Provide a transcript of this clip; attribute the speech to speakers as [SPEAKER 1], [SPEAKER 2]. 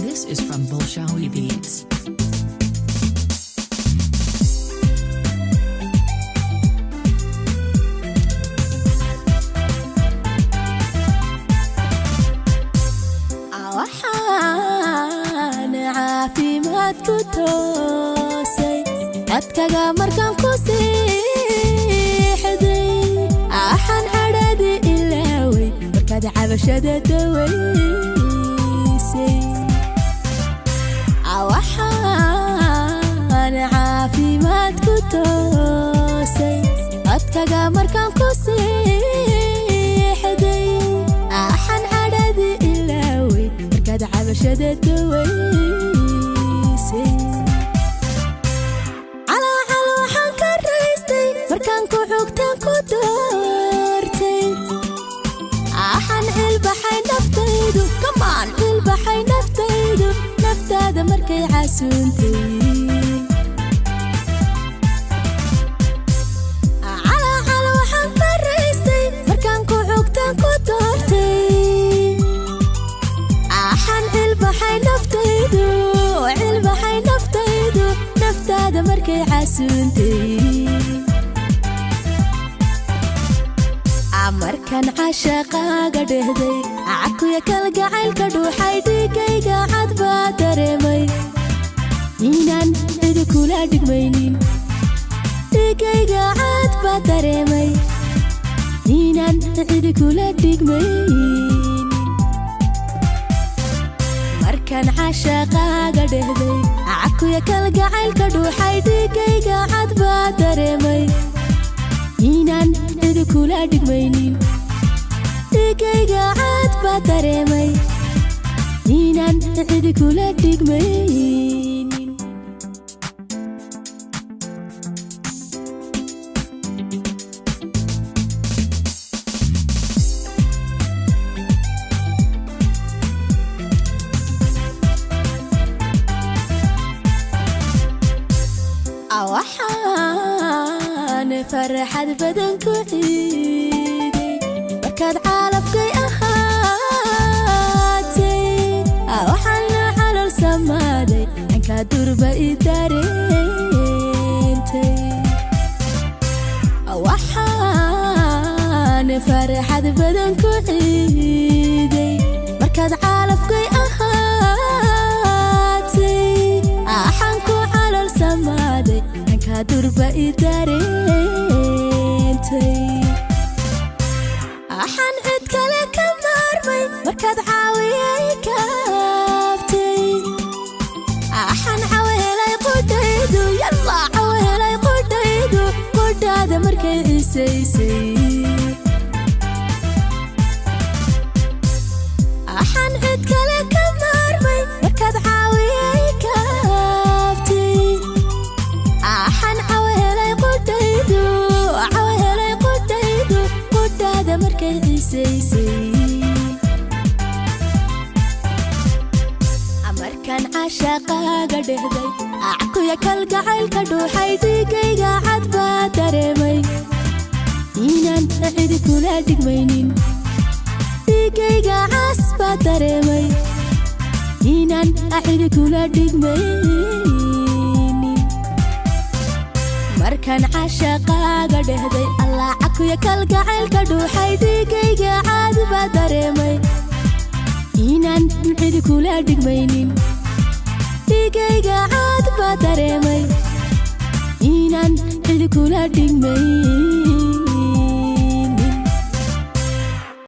[SPEAKER 1] This is from Bolshawi Beats.
[SPEAKER 2] عافي ما تكتوسي أتكا مركان كوسي حدي أحن عددي إلاوي مركاد عبشة دويسي أوحان عافي ما تكتوسي أتكا مركان كوسي حدي أحن عددي إلاوي مركاد عبشة دويسي مركان كوحوكتان كودورتي أحن البحي نفتيدو كمان البحي نفتيدو نفتادا مركي عاسونتي على وحن فريستي مركان كوحوكتان كودورتي أحن البحي نفتيدو البحي نفتيدو نفتادا مركي عاسونتي markan caashaqaaga dhehday cakuya kalgacaylka dhuuxay dhiigayga cad baa dareemay inaan cidi kula dhigmaynin dhiigayga cad baa dareemay inaan cidi kula dhigmaynin markan caashaqaaga dhehday cakuya kalgacaylka dhuuxay dhiigayga cad baa dareemay inaan cidi kula dhigmaynin dhiigayga cad baa dareemay inaan cidi kula dhigmaynin فرحت بدنك عيدي بركاد عالفكي أهاتي أوحن على السمادي عنك درب إدارينتي أوحن فرحت بدنك عيدي بركاد عالفكي أهاتي أحنكو على السمادي عنك درب إدارينتي أحن عدك لك مرمي مركاد عاوية كافتي أحن عاوية لاي قديدو يلا عاوية لاي قديدو قدادة مركاد عيسيسي أحن عدك لك مرمي مركاد عاوية كافتي أحن عاوية لاي قديدو عاوية لاي قديدو قدادة مركاد عيسيسي markan caashaqaaga dhehday cakuya kalgacaylka dhuuxay dhiigayga cad baa dareemay inaan cidi kula dhigmaynin dhiigayga cas baa dareemay inaan cidi kula dhigmaynin markan caashaqaaga dhehday allah cakuya kalgacaylka dhuuxay dhiigayga cad baa dareemay inaan cidi kula dhigmaynin dhiigayga cad baa dareemay inaan cidi kula dhigmaynin